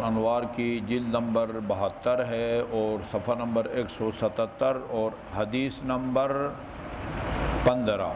الانوار کی جلد نمبر 72 ہے اور صفحہ نمبر 177 اور حدیث نمبر 15۔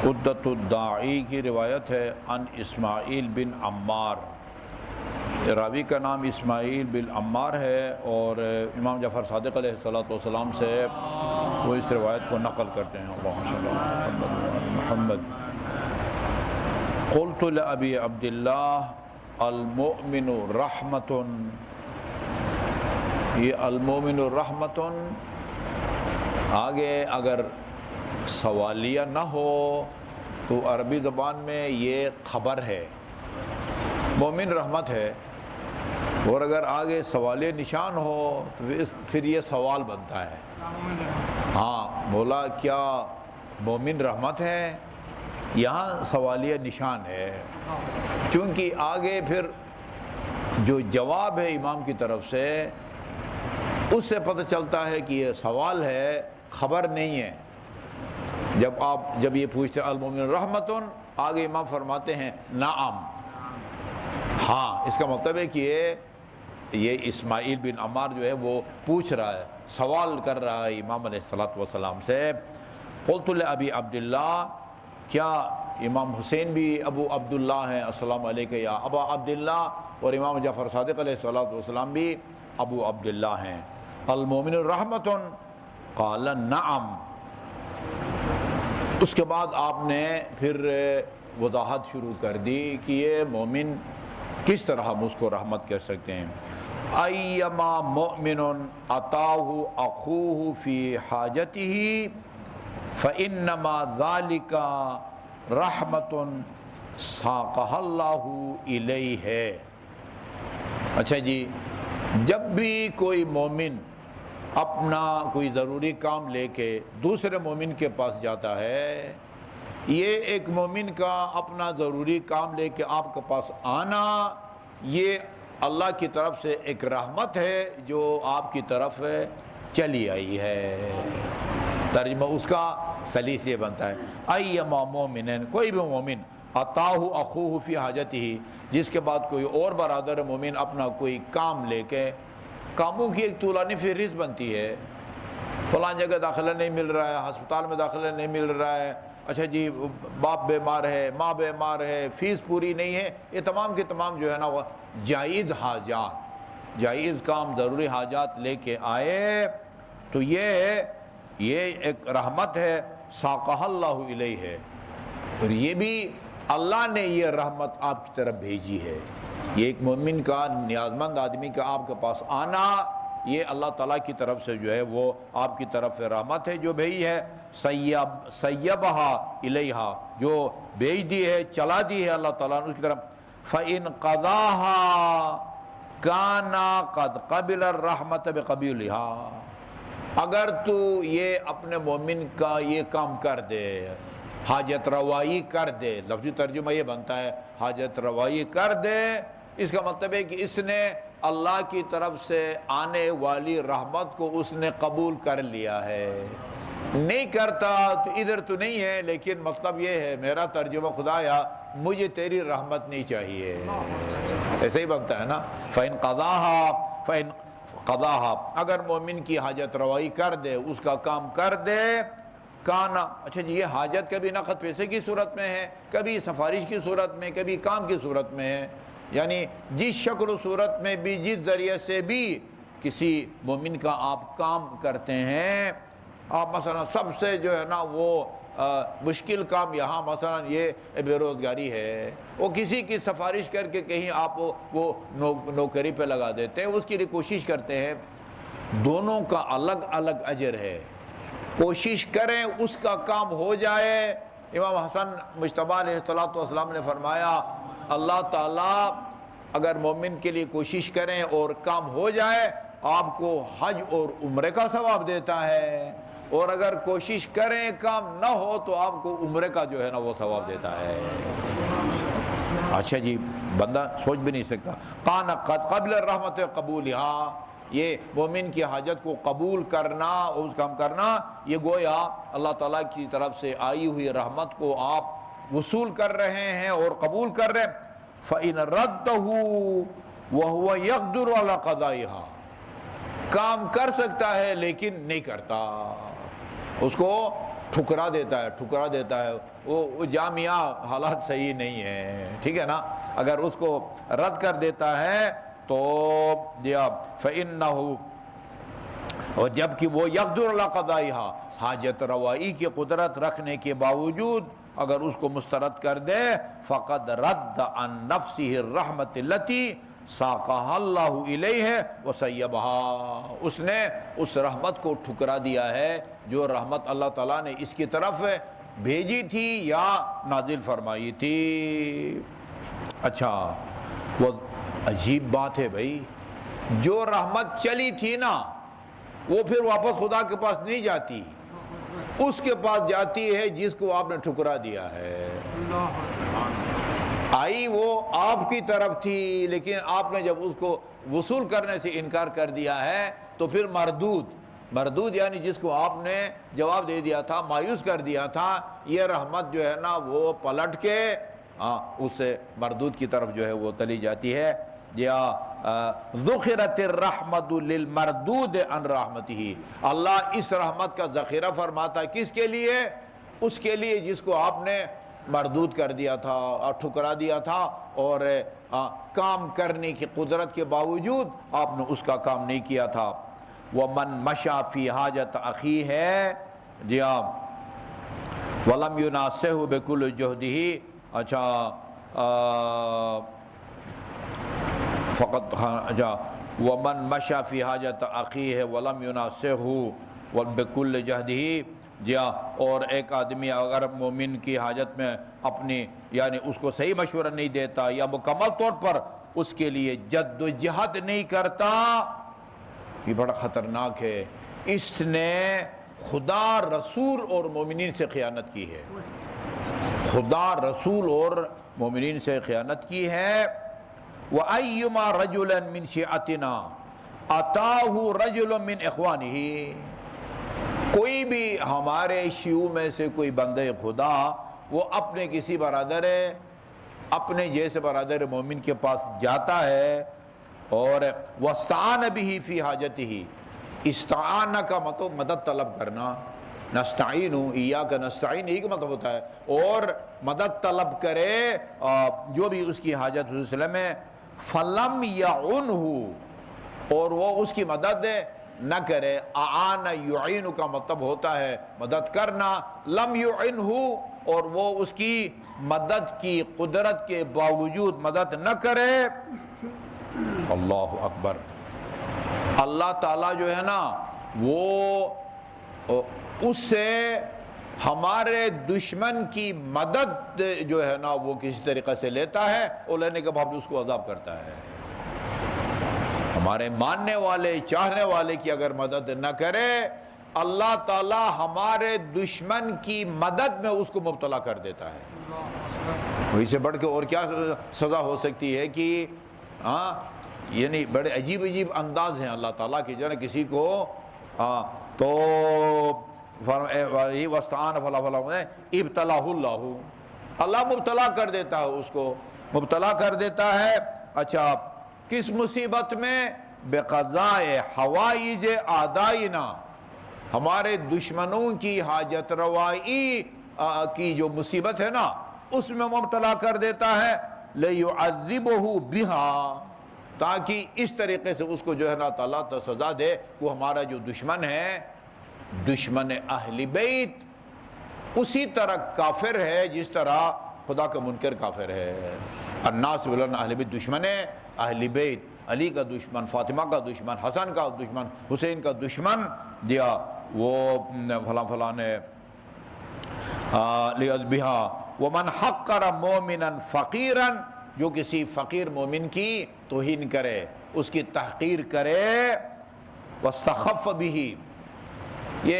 عدۃ الداعی کی روایت ہے عن اسماعیل بن عمار، راوی کا نام اسماعیل بن عمار ہے اور امام جعفر صادق علیہ السلام سے وہ اس روایت کو نقل کرتے ہیں۔ اللہم صلی علی محمد۔ قلت لأبی عبداللہ المؤمن رحمۃ، یہ المؤمن رحمۃ آگے اگر سوالیہ نہ ہو تو عربی زبان میں یہ خبر ہے، مومن رحمت ہے، اور اگر آگے سوالیہ نشان ہو تو پھر یہ سوال بنتا ہے، ہاں بولا کیا مومن رحمت ہے؟ یہاں سوالیہ نشان ہے، چونکہ آگے پھر جو جواب ہے امام کی طرف سے اس سے پتہ چلتا ہے کہ یہ سوال ہے، خبر نہیں ہے۔ جب یہ پوچھتے المؤمن رحمتن، آگے امام فرماتے ہیں نعم، ہاں، اس کا مطلب ہے کہ یہ اسماعیل بن عمار جو ہے وہ پوچھ رہا ہے، سوال کر رہا ہے امام علیہ السلام سے۔ قلت لأبی عبداللہ، کیا امام حسین بھی ابو عبداللہ ہیں؟ السلام علیکم یا ابا عبداللہ، اور امام جعفر صادق علیہ السلام بھی ابو عبداللہ ہیں۔ المؤمن رحمۃ قال نعم، اس کے بعد آپ نے پھر وضاحت شروع کر دی کہ یہ مومن کس طرح ہم اس کو رحمت کہہ سکتے ہیں۔ ایما مؤمن اتاہ اخوہ فی حاجتہ فانما ذلک رحمت ساقہ اللہ الیہ۔ اچھا جی، جب بھی کوئی مومن اپنا کوئی ضروری کام لے کے دوسرے مومن کے پاس جاتا ہے، یہ ایک مومن کا اپنا ضروری کام لے کے آپ کے پاس آنا، یہ اللہ کی طرف سے ایک رحمت ہے جو آپ کی طرف چلی آئی ہے۔ ترجمہ اس کا سلیس یہ بنتا ہے ایما مومن، کوئی بھی مومن اتاہ اخوہ فی حاجتہ، جس کے بعد کوئی اور برادر مومن اپنا کوئی کام لے کے، کاموں کی ایک طولانی فہرست بنتی ہے، فلاں جگہ داخلہ نہیں مل رہا ہے، ہسپتال میں داخلہ نہیں مل رہا ہے، اچھا جی باپ بیمار ہے، ماں بیمار ہے، فیس پوری نہیں ہے، یہ تمام کے تمام جو ہے نا وہ جائز حاجات، جائز کام، ضروری حاجات لے کے آئے تو یہ ایک رحمت ہے، ساقہ اللہ الیہ ہے، اور یہ بھی اللہ نے یہ رحمت آپ کی طرف بھیجی ہے۔ یہ ایک مومن کا، نیازمند آدمی کا آپ کے پاس آنا، یہ اللہ تعالیٰ کی طرف سے جو ہے وہ آپ کی طرف سے رحمت ہے جو بھیجی ہے، سیبہا الیہا، جو بھیج دی ہے، چلا دی ہے اللہ تعالیٰ نے اس کی طرف۔ فَإِنْ قَضَاهَا كَانَ قَدْ قَبِلَ الرَّحْمَةَ بِقَبُولِهَا، اگر تو یہ اپنے مومن کا یہ کام کر دے، حاجت روائی کر دے، لفظی ترجمہ یہ بنتا ہے حاجت روائی کر دے، اس کا مطلب ہے کہ اس نے اللہ کی طرف سے آنے والی رحمت کو اس نے قبول کر لیا ہے۔ نہیں کرتا تو ادھر تو نہیں ہے، لیکن مطلب یہ ہے میرا ترجمہ خدایا مجھے تیری رحمت نہیں چاہیے، ایسے ہی بنتا ہے نا۔ فَإِنْ قَضَاهَا، اگر مومن کی حاجت روائی کر دے، اس کا کام کر دے، کانا، اچھا جی، یہ حاجت کبھی نقد پیسے کی صورت میں ہے، کبھی سفارش کی صورت میں، کبھی کام کی صورت میں ہے، یعنی جس شکل و صورت میں بھی، جس ذریعے سے بھی کسی مومن کا آپ کام کرتے ہیں، آپ مثلا سب سے جو ہے نا وہ مشکل کام یہاں مثلا یہ بے روزگاری ہے، وہ کسی کی سفارش کر کے کہیں آپ وہ نوکری پہ لگا دیتے ہیں، اس کے لیے کوشش کرتے ہیں، دونوں کا الگ الگ اجر ہے، کوشش کریں اس کا کام ہو جائے۔ امام حسن مجتبی علیہ السلام نے فرمایا اللہ تعالیٰ اگر مومن کے لیے کوشش کریں اور کام ہو جائے آپ کو حج اور عمرے کا ثواب دیتا ہے، اور اگر کوشش کریں کام نہ ہو تو آپ کو عمرے کا جو ہے نا وہ ثواب دیتا ہے۔ اچھا جی، بندہ سوچ بھی نہیں سکتا، قَانَ قَدْ قَبْلَ الرَّحْمَةِ قَبُولِهَا، یہ مومن کی حاجت کو قبول کرنا اور اس کام کرنا، یہ گویا اللہ تعالیٰ کی طرف سے آئی ہوئی رحمت کو آپ وصول کر رہے ہیں اور قبول کر رہے ہیں۔ فَإِنْ رَدَّهُ وَهُوَ يَقْدُرُ عَلَى قَضَائِهَا، کام کر سکتا ہے لیکن نہیں کرتا، اس کو ٹھکرا دیتا ہے، وہ جامعہ حالات صحیح نہیں ہے، ٹھیک ہے نا، اگر اس کو رد کر دیتا ہے تو فَإِنَّهُ، اور جبکہ وہ يَقْدُرُ عَلَى قَضَائِهَا، حاجت روائی کی قدرت رکھنے کے باوجود اگر اس کو مسترد کر دے، فقد رد عن نفسه الرحمت التي ساقها اللہ الیہ وسیبها، اس نے اس رحمت کو ٹھکرا دیا ہے جو رحمت اللہ تعالیٰ نے اس کی طرف بھیجی تھی یا نازل فرمائی تھی۔ اچھا، وہ عجیب بات ہے بھائی، جو رحمت چلی تھی نا وہ پھر واپس خدا کے پاس نہیں جاتی، اس کے پاس جاتی ہے جس کو آپ نے ٹھکرا دیا ہے۔ آئی وہ آپ کی طرف تھی، لیکن آپ نے جب اس کو وصول کرنے سے انکار کر دیا ہے تو پھر مردود یعنی جس کو آپ نے جواب دے دیا تھا، مایوس کر دیا تھا، یہ رحمت جو ہے نا وہ پلٹ کے اس سے مردود کی طرف جو ہے وہ تلی جاتی ہے۔ یا ذخرت الرحمت للمردود عن رحمتہ، اللہ اس رحمت کا ذخیرہ فرماتا ہے کس کے لیے؟ اس کے لیے جس کو آپ نے مردود کر دیا تھا اور ٹھکرا دیا تھا، اور کام کرنے کی قدرت کے باوجود آپ نے اس کا کام نہیں کیا تھا۔ وَمَن مَشَى فِي حَاجَةِ أَخِيهِ جی وَلَمْ يُنَاسِهْهُ بِكُلِّ جُهْدِهِ، اچھا فقط وَمَن مَشَى فِي حَاجَةِ أَخِيهِ وَلَمْ يُنَاسِهْهُ بِكُلِّ جَهْدِهِ جی اور ایک آدمی اگر مومن کی حاجت میں اپنی یعنی اس کو صحیح مشورہ نہیں دیتا یا مکمل طور پر اس کے لیے جد و جہد نہیں کرتا، یہ بڑا خطرناک ہے، اس نے خدا، رسول اور مومنین سے خیانت کی ہے، خدا، رسول اور مومنین سے خیانت کی ہے۔ وَأَيُّمَا رَجُلًا مِّن شِيعَتِنَا أَتَاهُ رَجُلٌ مِّنْ إِخْوَانِهِ، کوئی بھی ہمارے شیعوں میں سے کوئی بندہ خدا وہ اپنے کسی برادر، اپنے جیسے برادر مومن کے پاس جاتا ہے اور وَاسْتَعَانَ بِهِ فِي حَاجَتِهِ، استعانہ کا مطلب مدد طلب کرنا، نستعین ایاک نستعین یہی کا مطلب ہوتا ہے، اور مدد طلب کرے جو بھی اس کی حاجت حضور صلی اللہ علیہ وسلم میں، فَلَمْ يَعُنْهُ، اور وہ اس کی مدد نہ کرے، اعان یعین کا مطلب ہوتا ہے مدد کرنا، لم یعنہ، اور وہ اس کی مدد کی قدرت کے باوجود مدد نہ کرے، اللہ اکبر، اللہ تعالیٰ جو ہے نا وہ اس سے ہمارے دشمن کی مدد جو ہے نا وہ کسی طریقے سے لیتا ہے، اور لینے کے بعد اس کو عذاب کرتا ہے۔ ہمارے ماننے والے، چاہنے والے کی اگر مدد نہ کرے، اللہ تعالی ہمارے دشمن کی مدد میں اس کو مبتلا کر دیتا ہے۔ وہی سے بڑھ کے اور کیا سزا ہو سکتی ہے کہ یعنی بڑے عجیب انداز ہیں اللہ تعالیٰ کی، جو ہے کسی کو تو وَاسْتَعَانَ فَلَا ابْتَلَاهُ اللَّهُ، اللہ مبتلا کر دیتا ہے، اس کو مبتلا کر دیتا ہے۔ اچھا، کس مصیبت میں؟ بِقَضَاءِ حَوَائِجِ أَعْدَائِنَا، ہمارے دشمنوں کی حاجت روائی کی جو مصیبت ہے نا اس میں مبتلا کر دیتا ہے، لِيُعَذِّبُهُ بِهَا، تاکہ اس طریقے سے اس کو جو ہے نا تعالیٰ تو سزا دے۔ وہ ہمارا جو دشمن ہے، دشمن اہل بیت، اسی طرح کافر ہے جس طرح خدا کا منکر کافر ہے۔ الناس ولن اہل بیت، دشمن ہے اہل بیت، علی کا دشمن، فاطمہ کا دشمن، حسن کا دشمن، حسین کا دشمن، دیا وہ فلاں نے لِيَذْبِحَا۔ وَمَنْ حَقَّرَ مُؤْمِنًا فَقِيرًا، جو کسی فقیر مومن کی توہین کرے، اس کی تحقیر کرے، وَاسْتَخَفَّ بِهِ، یہ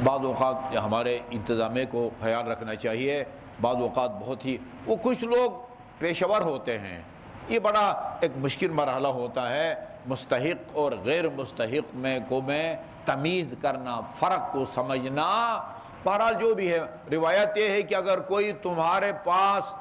بعض اوقات ہمارے انتظامیہ کو خیال رکھنا چاہیے، بعض اوقات بہت ہی وہ کچھ لوگ پیشور ہوتے ہیں، یہ بڑا ایک مشکل مرحلہ ہوتا ہے، مستحق اور غیر مستحق میں تمیز کرنا، فرق کو سمجھنا۔ بہرحال جو بھی ہے، روایت یہ ہے کہ اگر کوئی تمہارے پاس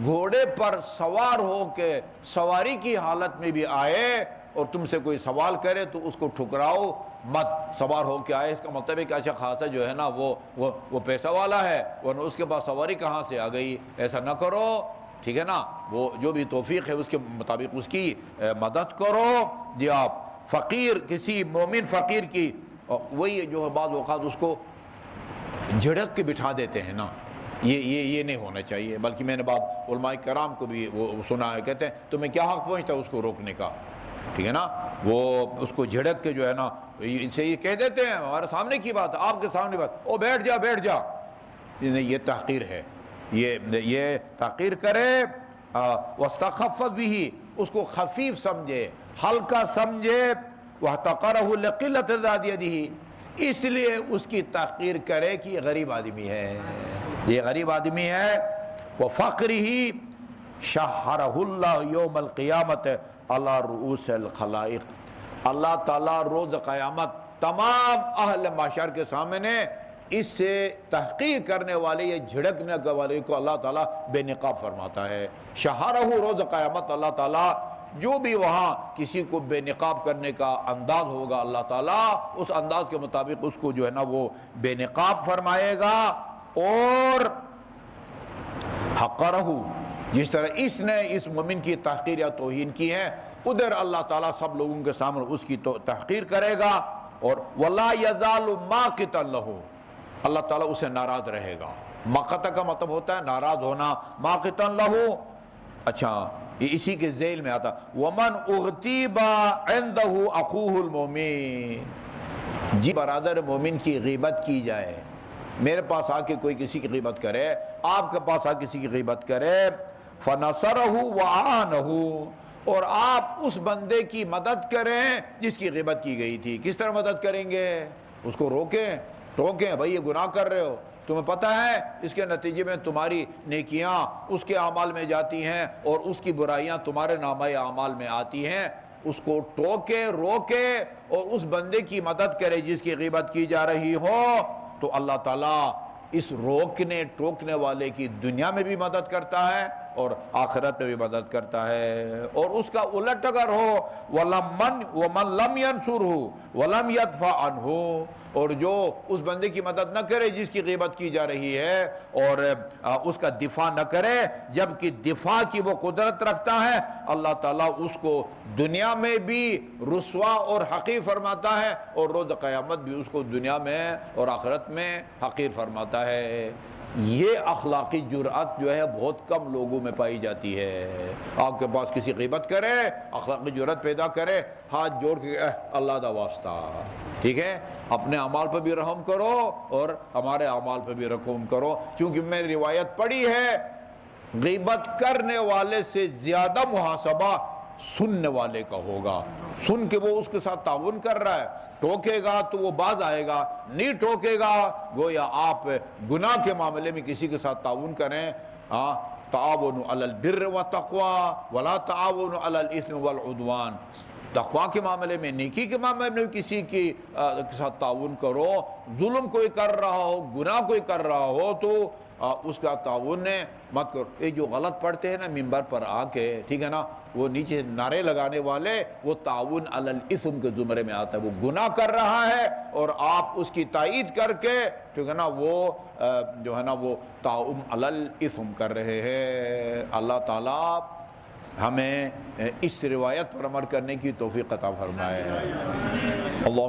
گھوڑے پر سوار ہو کے سواری کی حالت میں بھی آئے اور تم سے کوئی سوال کرے تو اس کو ٹھکراؤ مت. سوار ہو کے آئے اس کا مطلب ہے کہ اچھا خاصا جو ہے نا وہ پیسہ والا ہے, ورنہ اس کے پاس سواری کہاں سے آ گئی. ایسا نہ کرو, ٹھیک ہے نا. وہ جو بھی توفیق ہے اس کے مطابق اس کی مدد کرو. جی آپ فقیر, کسی مومن فقیر کی, وہی جو ہے بعض اوقات اس کو جھڑک کے بٹھا دیتے ہیں نا, یہ نہیں ہونا چاہیے. بلکہ میں نے بعض علماء کرام کو بھی وہ سنا ہے, کہتے ہیں تمہیں کیا حق پہنچتا ہے اس کو روکنے کا, ٹھیک ہے نا. وہ اس کو جھڑک کے جو ہے نا ان سے یہ کہہ دیتے ہیں ہمارے سامنے کی بات, آپ کے سامنے بات, او بیٹھ جا بیٹھ جا. یہ تحقیر ہے, یہ تحقیر کرے. واستخف به, اس کو خفیف سمجھے, ہلکا سمجھے. واحتقره لقلة ذات يده, اس لیے اس کی تحقیر کرے کہ یہ غریب آدمی ہے, یہ غریب آدمی ہے. وفقره شہرہ اللہ یوم القیامت علی رؤوس الخلائق, اللہ تعالیٰ روز قیامت تمام اہل محشر کے سامنے اس سے تحقیر کرنے والے, یہ جھڑکنے والے کو اللہ تعالیٰ بے نقاب فرماتا ہے. شہرہ, روز قیامت اللہ تعالیٰ جو بھی وہاں کسی کو بے نقاب کرنے کا انداز ہوگا, اللہ تعالیٰ اس انداز کے مطابق اس کو جو ہے نا وہ بے نقاب فرمائے گا. اور حقرہ, جس طرح اس نے اس مومن کی تحقیر یا توہین کی ہے, ادھر اللہ تعالیٰ سب لوگوں کے سامنے اس کی تحقیر کرے گا. اور وَلَا يَزَالُ مَاقِتًا لَهُ, اللہ تعالیٰ اسے ناراض رہے گا. مقت کا مطلب ہوتا ہے ناراض ہونا. مَاقِتًا لَهُ, اچھا یہ اسی کے ذیل میں آتا. وَمَنْ اُغْتِيبَ عِنْدَهُ أَخُوهُ الْمُؤْمِنِ, جی برادر مومن کی غیبت کی جائے, میرے پاس آ کے کوئی کسی کی غیبت کرے, آپ کے پاس آ کسی کی غیبت کرے, فَنَصَرَهُ وَعَانَهُ, اور آپ اس بندے کی مدد کریں جس کی غیبت کی گئی تھی. کس طرح مدد کریں گے؟ اس کو روکیں, ٹوکیں, بھائی یہ گناہ کر رہے ہو, تمہیں پتہ ہے اس کے نتیجے میں تمہاری نیکیاں اس کے اعمال میں جاتی ہیں اور اس کی برائیاں تمہارے نامہ اعمال میں آتی ہیں. اس کو ٹوکے, روکے اور اس بندے کی مدد کرے جس کی غیبت کی جا رہی ہو. تو اللہ تعالیٰ اس روکنے ٹوکنے والے کی دنیا میں بھی مدد کرتا ہے اور آخرت میں بھی مدد کرتا ہے. اور اس کا الٹ اگر ہو, وَمَنْ لَمْ يَنْصُرْهُ وَلَمْ يَدْفَعْ عَنْهُ, اور جو اس بندے کی مدد نہ کرے جس کی غیبت کی جا رہی ہے اور اس کا دفاع نہ کرے جبکہ دفاع کی وہ قدرت رکھتا ہے, اللہ تعالیٰ اس کو دنیا میں بھی رسوا اور حقیر فرماتا ہے اور روز قیامت بھی اس کو دنیا میں اور آخرت میں حقیر فرماتا ہے. یہ اخلاقی جرأت جو ہے بہت کم لوگوں میں پائی جاتی ہے. آپ کے پاس کسی غیبت کرے, اخلاقی جرأت پیدا کرے, ہاتھ جوڑ کے اللہ دا واسطہ, ٹھیک ہے, اپنے اعمال پہ بھی رحم کرو اور ہمارے اعمال پہ بھی رحم کرو. چونکہ میں نے روایت پڑھی ہے غیبت کرنے والے سے زیادہ محاسبہ سننے والے کا ہوگا. سن کے وہ اس کے ساتھ تعاون کر رہا ہے, ٹوکے گا تو وہ باز آئے گا, نہیں ٹوکے گا گویا آپ گناہ کے معاملے میں کسی کے ساتھ تعاون کریں. تعاونوا علی البر والتقوی ولا تعاونوا علی الاثم والعدوان, تقوی کے معاملے میں, نیکی کے معاملے میں کسی کے ساتھ تعاون کرو. ظلم کوئی کر رہا ہو, گناہ کوئی کر رہا ہو تو اس کا تعاون مت کرو. یہ جو غلط پڑھتے ہیں نا ممبر پر آ کے, ٹھیک ہے نا, وہ نیچے نعرے لگانے والے, وہ تعاون علی الاثم کے زمرے میں آتا ہے. وہ گناہ کر رہا ہے اور آپ اس کی تائید کر کے, ٹھیک ہے نا, وہ جو ہے نا وہ تعاون علی الاثم کر رہے ہیں. اللہ تعالیٰ ہمیں اس روایت پر عمل کرنے کی توفیق عطا فرمائے. اللہ